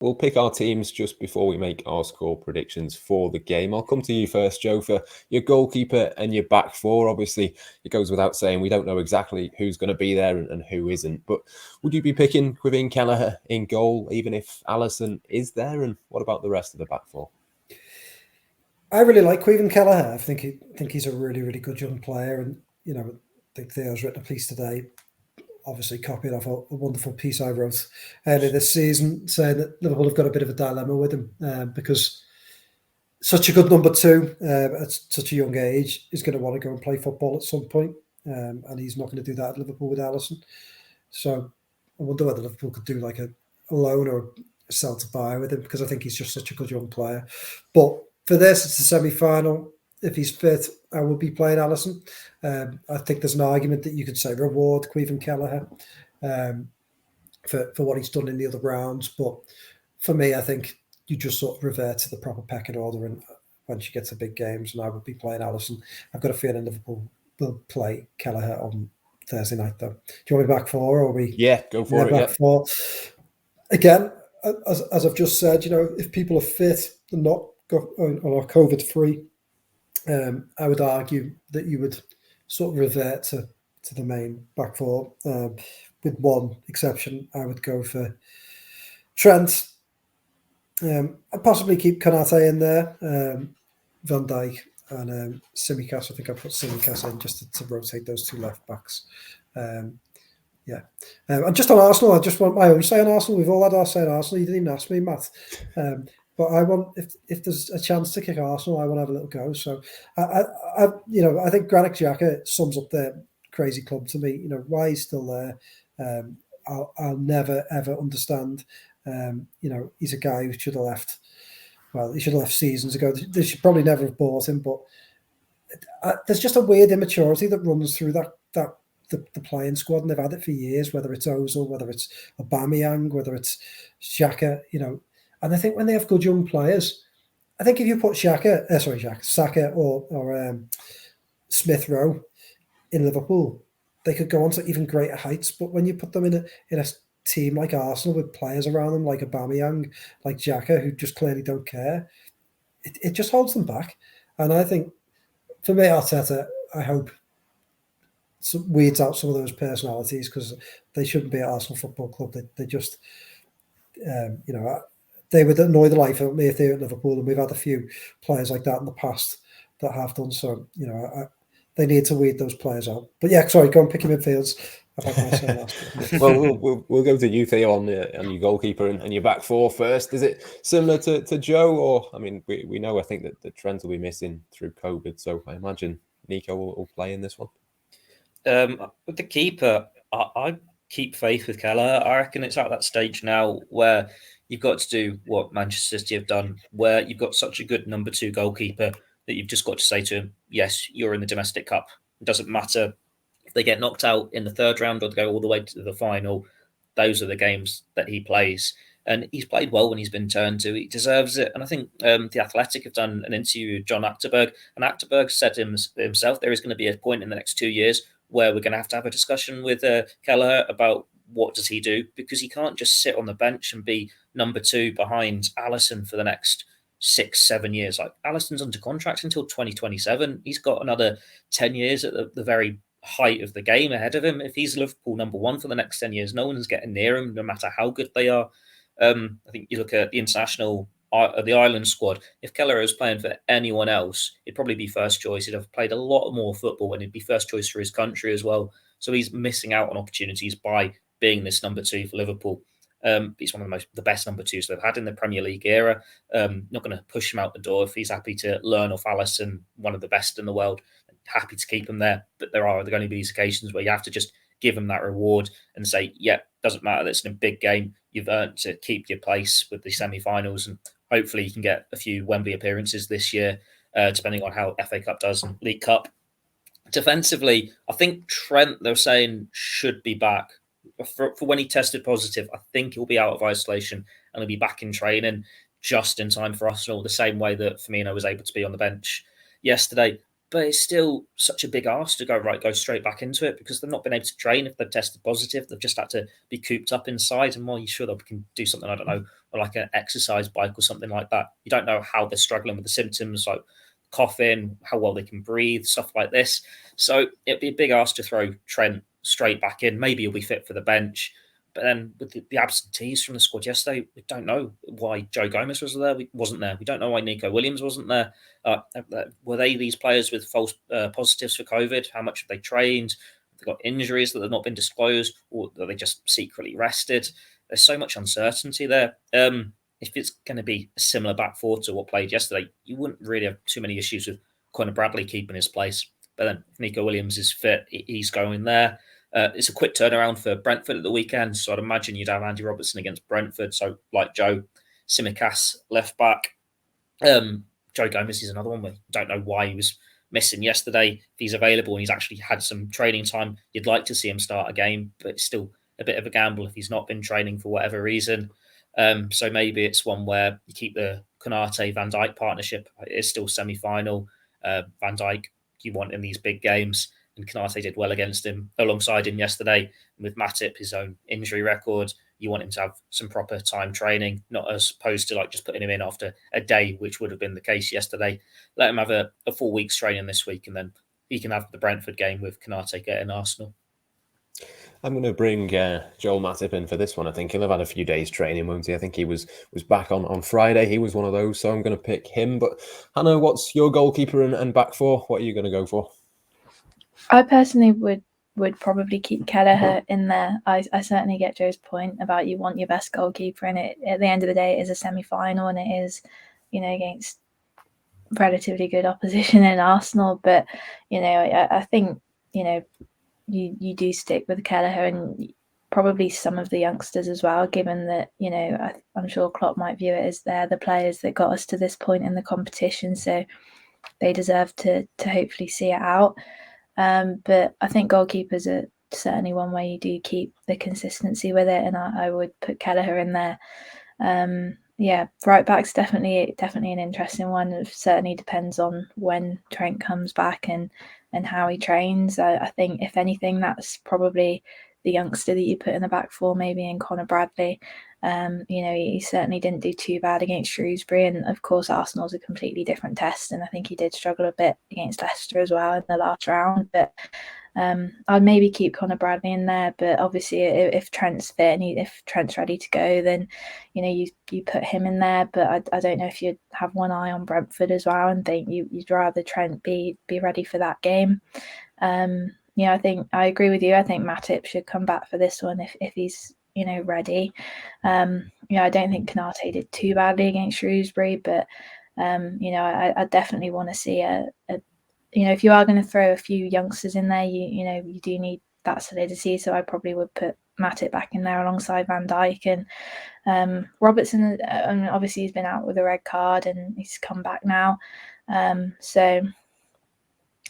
We'll pick our teams just before we make our score predictions for the game. I'll come to you first, Joe, for your goalkeeper and your back four. Obviously, it goes without saying we don't know exactly who's going to be there and who isn't. But would you be picking Caoimhín Kelleher in goal, even if Alisson is there? And what about the rest of the back four? I really like Caoimhín Kelleher. I think he's a really, really good young player. And, I think Theo's written a piece today, obviously copied off a wonderful piece I wrote earlier this season, saying that Liverpool have got a bit of a dilemma with him because such a good number two at such a young age is going to want to go and play football at some point, and he's not going to do that at Liverpool with Alisson. So I wonder whether Liverpool could do like a loan or a sell to buy with him, because I think he's just such a good young player. But for this, it's a semi-final. If he's fit, I will be playing Alisson. I think there's an argument that you could say reward Caoimhín Kelleher for what he's done in the other rounds. But for me, I think you just sort of revert to the proper pecking order and once you get to big games, and I would be playing Alisson. I've got a feeling Liverpool will play Kelleher on Thursday night, though. Do you want me back four, or are we? Yeah, go for it. Back four. Again, as I've just said, if people are fit and not are COVID-free, I would argue that you would sort of revert to the main back four, with one exception. I would go for Trent. I'd possibly keep Konate in there, Van Dijk and Tsimikas. I think I put Tsimikas in just to rotate those two left backs. And just on Arsenal, I just want my own say on Arsenal. We've all had our say on Arsenal. You didn't even ask me, Matt. But I want, if there's a chance to kick Arsenal, I want to have a little go. So I think Granit Xhaka sums up their crazy club to me. Why he's still there. I'll never ever understand. He's a guy who should have left. Well, he should have left seasons ago. They should probably never have bought him. But there's just a weird immaturity that runs through the playing squad, and they've had it for years. Whether it's Ozil, whether it's Aubameyang, whether it's Xhaka, And I think when they have good young players, I think if you put Saka or Smith Rowe in Liverpool, they could go on to even greater heights. But when you put them in a team like Arsenal with players around them like Aubameyang, like Xhaka, who just clearly don't care, it just holds them back. And I think, for me, Arteta, I hope weeds out some of those personalities, because they shouldn't be at Arsenal Football Club. They just, they would annoy the life out of me if they were at Liverpool, and we've had a few players like that in the past that have done so. They need to weed those players out. But yeah, sorry, go and pick your midfields. Well, we'll go to you, Theo, on your goalkeeper and your back four first. Is it similar to Joe, or we know, I think that the Trent will be missing through COVID, so I imagine Nico will play in this one. With the keeper, I keep faith with Kelleher. I reckon it's at that stage now where you've got to do what Manchester City have done, where you've got such a good number two goalkeeper that you've just got to say to him, yes, you're in the domestic cup. It doesn't matter if they get knocked out in the third round or they go all the way to the final. Those are the games that he plays. And he's played well when he's been turned to. He deserves it. And I think The Athletic have done an interview with John Achterberg, and Achterberg said to himself, there is going to be a point in the next 2 years where we're going to have a discussion with Kelleher about what does he do, because he can't just sit on the bench and be number two behind Alisson for the next 6-7 years. Like, Alisson's under contract until 2027. He's got another 10 years at the very height of the game ahead of him. If he's Liverpool number one for the next 10 years, no one's getting near him, no matter how good they are. I think you look at the international, the Ireland squad. If Kelleher was playing for anyone else, he'd probably be first choice. He'd have played a lot more football, and he'd be first choice for his country as well. So he's missing out on opportunities by being this number two for Liverpool. He's one of the best number twos they've had in the Premier League era. Not going to push him out the door if he's happy to learn off Alisson, one of the best in the world. Happy to keep him there, but there are going to be these occasions where you have to just give him that reward and say, yeah, doesn't matter, that's in a big game. You've earned to keep your place with the semi-finals, and hopefully you can get a few Wembley appearances this year, depending on how FA Cup does and League Cup. Defensively, I think Trent, they're saying, should be back. For when he tested positive, I think he'll be out of isolation and he'll be back in training just in time for Arsenal, the same way that Firmino was able to be on the bench yesterday. But it's still such a big ask to go straight back into it, because they've not been able to train if they've tested positive. They've just had to be cooped up inside. And while you're sure they can do something, I don't know, or like an exercise bike or something like that, you don't know how they're struggling with the symptoms, like coughing, how well they can breathe, stuff like this. So it'd be a big ask to throw Trent straight back in. Maybe he'll be fit for the bench. But then with the absentees from the squad yesterday, we don't know why Joe Gomez wasn't there. We don't know why Nico Williams wasn't there. Were they these players with false positives for COVID? How much have they trained? Have they got injuries that have not been disclosed, or are they just secretly rested? There's so much uncertainty there. If it's going to be a similar back four to what played yesterday, you wouldn't really have too many issues with Conor Bradley keeping his place. But then if Nico Williams is fit, he's going there. It's a quick turnaround for Brentford at the weekend, so I'd imagine you'd have Andy Robertson against Brentford. So, like Joe, Tsimikas left back. Joe Gomez is another one. We don't know why he was missing yesterday. If he's available and he's actually had some training time, you'd like to see him start a game, but it's still a bit of a gamble if he's not been training for whatever reason. So maybe it's one where you keep the Konate-Van Dijk partnership. It is still semi-final. Van Dijk you want in these big games. And Konate did well alongside him yesterday. And with Matip, his own injury record, you want him to have some proper time training, not as opposed to like just putting him in after a day, which would have been the case yesterday. Let him have a full week's training this week, and then he can have the Brentford game with Konate getting Arsenal. I'm going to bring Joel Matip in for this one. I think he'll have had a few days training, won't he? I think he was back on Friday. He was one of those, so I'm going to pick him. But Hannah, what's your goalkeeper and back four? What are you going to go for? I personally would probably keep Kelleher in there. I certainly get Joe's point about you want your best goalkeeper, and it at the end of the day it is a semi-final, and it is, against relatively good opposition in Arsenal. But I think you do stick with Kelleher and probably some of the youngsters as well, given that I'm sure Klopp might view it as they're the players that got us to this point in the competition, so they deserve to hopefully see it out. But I think goalkeepers are certainly one way you do keep the consistency with it, and I would put Kelleher in there. Right back's definitely an interesting one. It certainly depends on when Trent comes back and how he trains. I think if anything, that's probably the youngster that you put in the back four, maybe in Conor Bradley. He certainly didn't do too bad against Shrewsbury, and of course Arsenal's a completely different test, and I think he did struggle a bit against Leicester as well in the last round. But I'd maybe keep Conor Bradley in there, but obviously if Trent's fit and if Trent's ready to go, then you put him in there. But I don't know if you'd have one eye on Brentford as well and think you'd rather Trent be ready for that game. I think I agree with you. I think Matip should come back for this one if he's ready. I don't think Konate did too badly against Shrewsbury, but I definitely want to see if you are going to throw a few youngsters in there, you do need that solidity. So I probably would put Matip back in there alongside Van Dijk, and Robertson. Obviously he's been out with a red card and he's come back now, so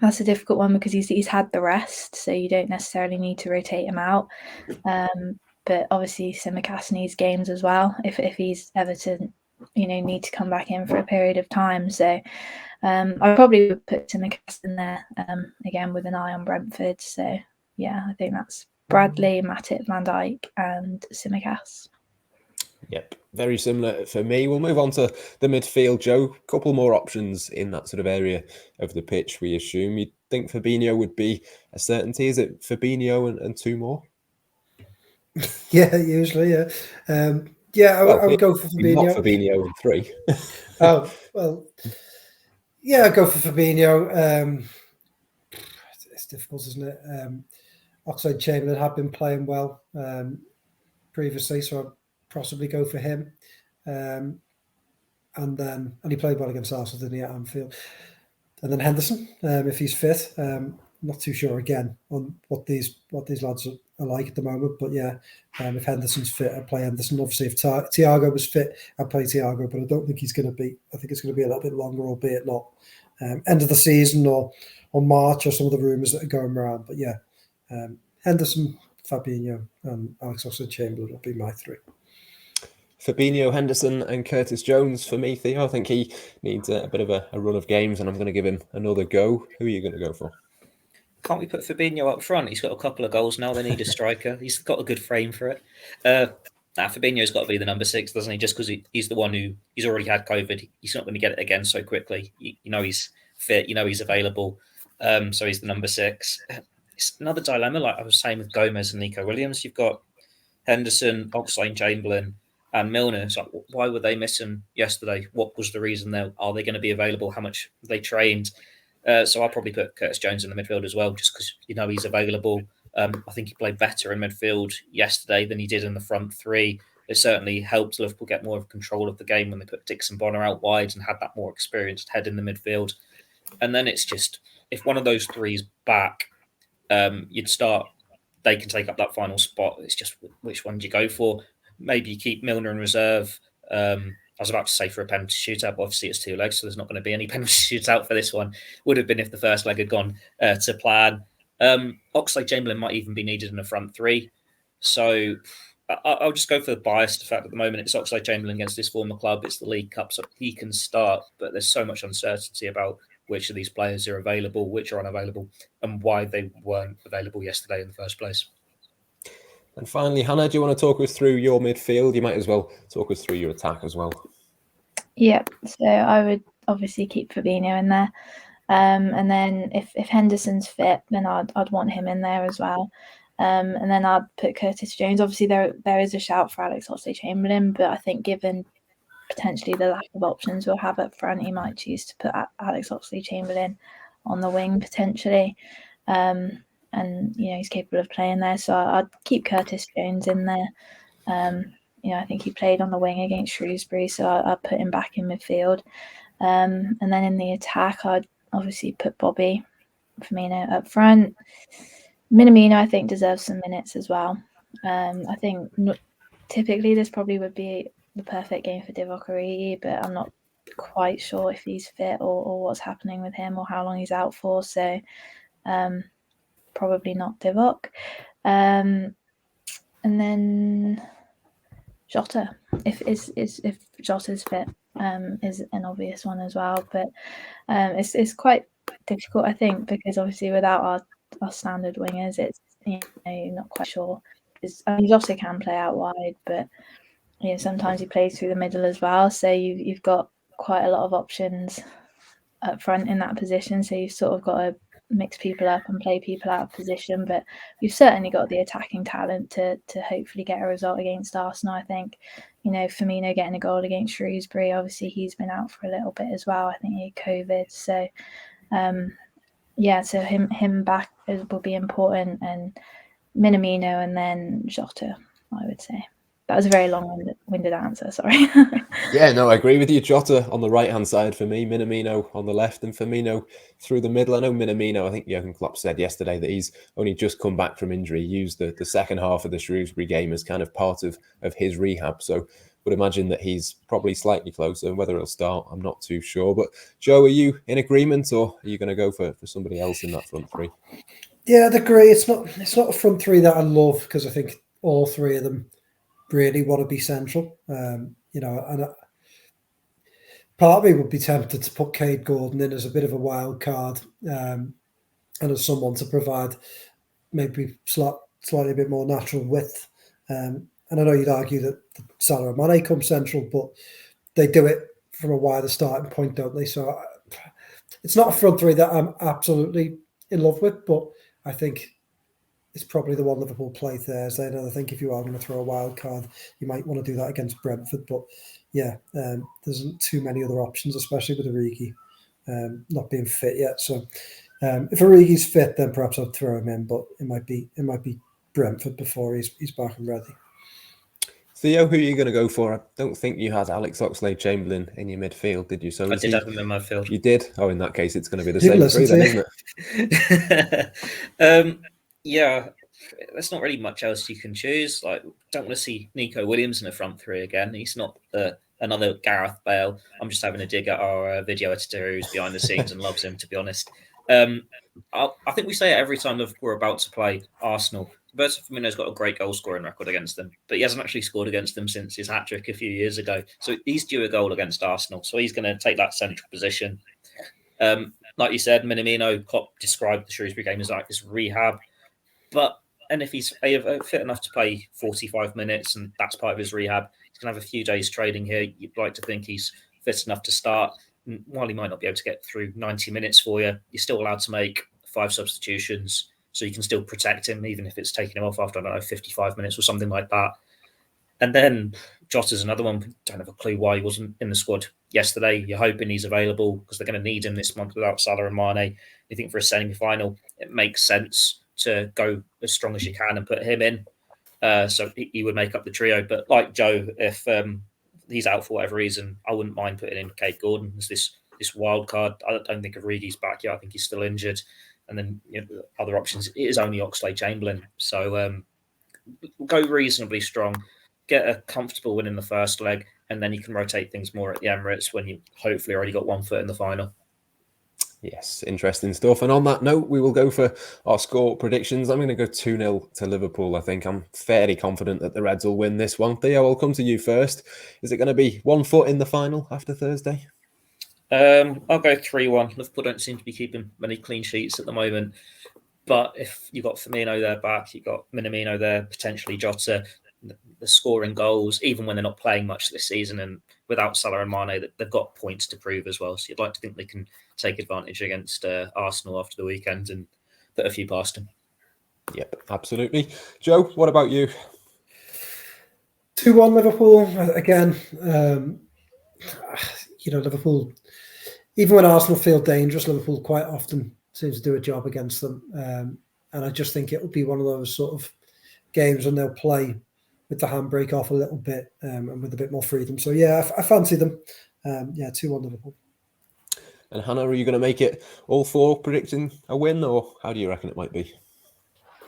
that's a difficult one because he's had the rest, so you don't necessarily need to rotate him out. But obviously Tsimikas needs games as well if he's ever to need to come back in for a period of time. So I probably would put Tsimikas in there again with an eye on Brentford. So yeah, I think that's Bradley, Matip, Van Dijk and Tsimikas. Yep, very similar for me. We'll move on to the midfield, Joe. A couple more options in that sort of area of the pitch, we assume. You'd think Fabinho would be a certainty. Is it Fabinho and two more? Yeah, usually, yeah. I would go for Fabinho. Not Fabinho and three. Oh, well, yeah, I'd go for Fabinho. It's difficult, isn't it? Oxlade-Chamberlain had been playing well previously, so I'd possibly go for him. And he played well against Arsenal, didn't he, at Anfield? And then Henderson, if he's fit. Not too sure again on what these lads are like at the moment, but yeah, if Henderson's fit, I'd play Henderson. Obviously, if Thiago was fit, I'd play Thiago, but I don't think he's going to be. I think it's going to be a little bit longer, albeit not end of the season or March or some of the rumours that are going around. But yeah, Henderson, Fabinho, and Alex Oxlade-Chamberlain will be my three. Fabinho, Henderson and Curtis Jones for me, Theo. I think he needs a bit of a run of games, and I'm going to give him another go. Who are you going to go for? Can't we put Fabinho up front? He's got a couple of goals now. They need a striker. He's got a good frame for it. Fabinho's got to be the number 6, doesn't he? Just because he's the one he's already had COVID. He's not going to get it again so quickly. You know he's fit. You know he's available. So he's the number 6. It's another dilemma, like I was saying with Gomez and Nico Williams. You've got Henderson, Oxlade-Chamberlain, and Milner. So why were they missing yesterday? What was the reason there? Are they going to be available? How much have they trained? So I'll probably put Curtis Jones in the midfield as well, just because he's available. I think he played better in midfield yesterday than he did in the front 3. It certainly helped Liverpool get more of control of the game when they put Dixon Bonner out wide and had that more experienced head in the midfield. And then it's just, if one of those 3 is back, you'd start, they can take up that final spot. It's just which one do you go for? Maybe you keep Milner in reserve. I was about to say for a penalty shootout, but obviously it's 2 legs, so there's not going to be any penalty shootout for this one. Would have been if the first leg had gone to plan. Oxlade-Chamberlain might even be needed in the front 3. So I'll just go for the biased fact at the moment. It's Oxlade-Chamberlain against his former club. It's the League Cup, so he can start, but there's so much uncertainty about which of these players are available, which are unavailable, and why they weren't available yesterday in the first place. And finally, Hannah, do you want to talk us through your midfield? You might as well talk us through your attack as well. Yeah, so I would obviously keep Fabinho in there. And then if Henderson's fit, then I'd want him in there as well. And then I'd put Curtis Jones. Obviously, there is a shout for Alex Oxlade-Chamberlain, but I think given potentially the lack of options we'll have up front, he might choose to put Alex Oxlade-Chamberlain on the wing potentially. And he's capable of playing there, so I'd keep Curtis Jones in there. I think he played on the wing against Shrewsbury, so I'd put him back in midfield. And then in the attack, I'd obviously put Bobby Firmino up front. Minamino, I think, deserves some minutes as well. I think typically this probably would be the perfect game for Divock Origi, but I'm not quite sure if he's fit or what's happening with him or how long he's out for. So probably not Divock. And then Jota, if Jota's fit, is an obvious one as well. But it's quite difficult, I think, because obviously without our standard wingers, it's not quite sure. Jota can play out wide, but sometimes he plays through the middle as well. So you've got quite a lot of options up front in that position. So you've sort of got to mix people up and play people out of position, but you've certainly got the attacking talent to hopefully get a result against Arsenal. I think Firmino getting a goal against Shrewsbury, obviously he's been out for a little bit as well. I think he had COVID, so so him back will be important, and Minamino and then Jota, I would say. That was a very long-winded answer, sorry. Yeah, no, I agree with you. Jota on the right-hand side for me, Minamino on the left, and Firmino through the middle. I know Minamino, I think Jurgen Klopp said yesterday that he's only just come back from injury. He used the second half of the Shrewsbury game as kind of part of his rehab. So would imagine that he's probably slightly closer. Whether he'll start, I'm not too sure. But Joe, are you in agreement, or are you going to go for somebody else in that front 3? Yeah, I'd agree. It's not a front 3 that I love, because I think all 3 of them really want to be central. And part of me would be tempted to put Cade Gordon in as a bit of a wild card, and as someone to provide maybe slightly a bit more natural width. And I know you'd argue that Salah and Mane come central, but they do it from a wider starting point, don't they? So it's not a front 3 that I'm absolutely in love with, but I think it's probably the one Liverpool play Thursday. And I think if you are going to throw a wild card, you might want to do that against Brentford. But yeah, there's too many other options, especially with Origi not being fit yet. So if Origi's fit, then perhaps I'd throw him in. But it might be Brentford before he's back and ready. Theo, who are you going to go for? I don't think you had Alex Oxlade-Chamberlain in your midfield, did you? So I did have him in my midfield. You did? Oh, in that case, it's going to be the same 3 then, isn't it? Yeah, there's not really much else you can choose. Like, don't want to see Nico Williams in the front 3 again. He's not another Gareth Bale. I'm just having a dig at our video editor who's behind the scenes and loves him, to be honest. I think we say it every time we're about to play Arsenal. Roberto Firmino's got a great goal scoring record against them, but he hasn't actually scored against them since his hat-trick a few years ago. So he's due a goal against Arsenal. So he's going to take that central position. Like you said, Minamino, Klopp described the Shrewsbury game as like this rehab. And if he's fit enough to play 45 minutes and that's part of his rehab, he's going to have a few days training here. You'd like to think he's fit enough to start. And while he might not be able to get through 90 minutes for you, you're still allowed to make 5 substitutions. So you can still protect him, even if it's taking him off after, I don't know, 55 minutes or something like that. And then Jota's another one. Don't have a clue why he wasn't in the squad yesterday. You're hoping he's available because they're going to need him this month without Salah and Mane. You think for a semi-final, it makes sense to go as strong as you can and put him in. So he would make up the trio. But like Joe, if he's out for whatever reason, I wouldn't mind putting in Cade Gordon as this wild card. I don't think Origi's back yet. I think he's still injured. And then other options, it is only Oxlade-Chamberlain. So go reasonably strong, get a comfortable win in the first leg, and then you can rotate things more at the Emirates when you hopefully already got one foot in the final. Yes, interesting stuff. And on that note, we will go for our score predictions. I'm going to go 2-0 to Liverpool. I think I'm fairly confident that the Reds will win this one. Theo, I'll come to you first. Is it going to be 1 foot in the final after Thursday? I'll go 3-1. Liverpool don't seem to be keeping many clean sheets at the moment. But if you've got Firmino there back, you've got Minamino there, potentially Jota, the scoring goals, even when they're not playing much this season, and without Salah and Mane, they've got points to prove as well. So you'd like to think they can take advantage against Arsenal after the weekend and put a few past them. Yep, absolutely. Joe, what about you? 2-1 Liverpool. Again, Liverpool, even when Arsenal feel dangerous, Liverpool quite often seems to do a job against them. And I just think it will be one of those sort of games when they'll play with the handbrake off a little bit and with a bit more freedom. So, yeah, I fancy them. 2-1 Liverpool. And Hannah, are you going to make it all 4 predicting a win, or how do you reckon it might be?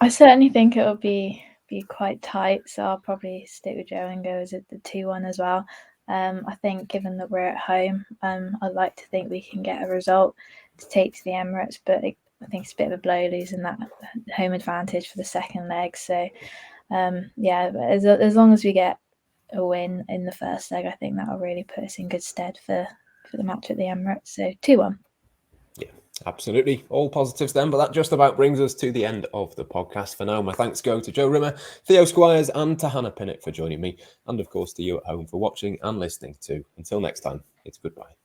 I certainly think it will be quite tight. So I'll probably stick with Joe and go as the 2-1 as well. I think given that we're at home, I'd like to think we can get a result to take to the Emirates, but I think it's a bit of a blow losing that home advantage for the second leg. So, as long as we get a win in the first leg, I think that will really put us in good stead for the match at the Emirates. So 2-1. Yeah, absolutely. All positives then, but that just about brings us to the end of the podcast for now. My thanks go to Joe Rimmer, Theo Squires and to Hannah Pinnock for joining me, and of course to you at home for watching and listening too. Until next time, it's goodbye.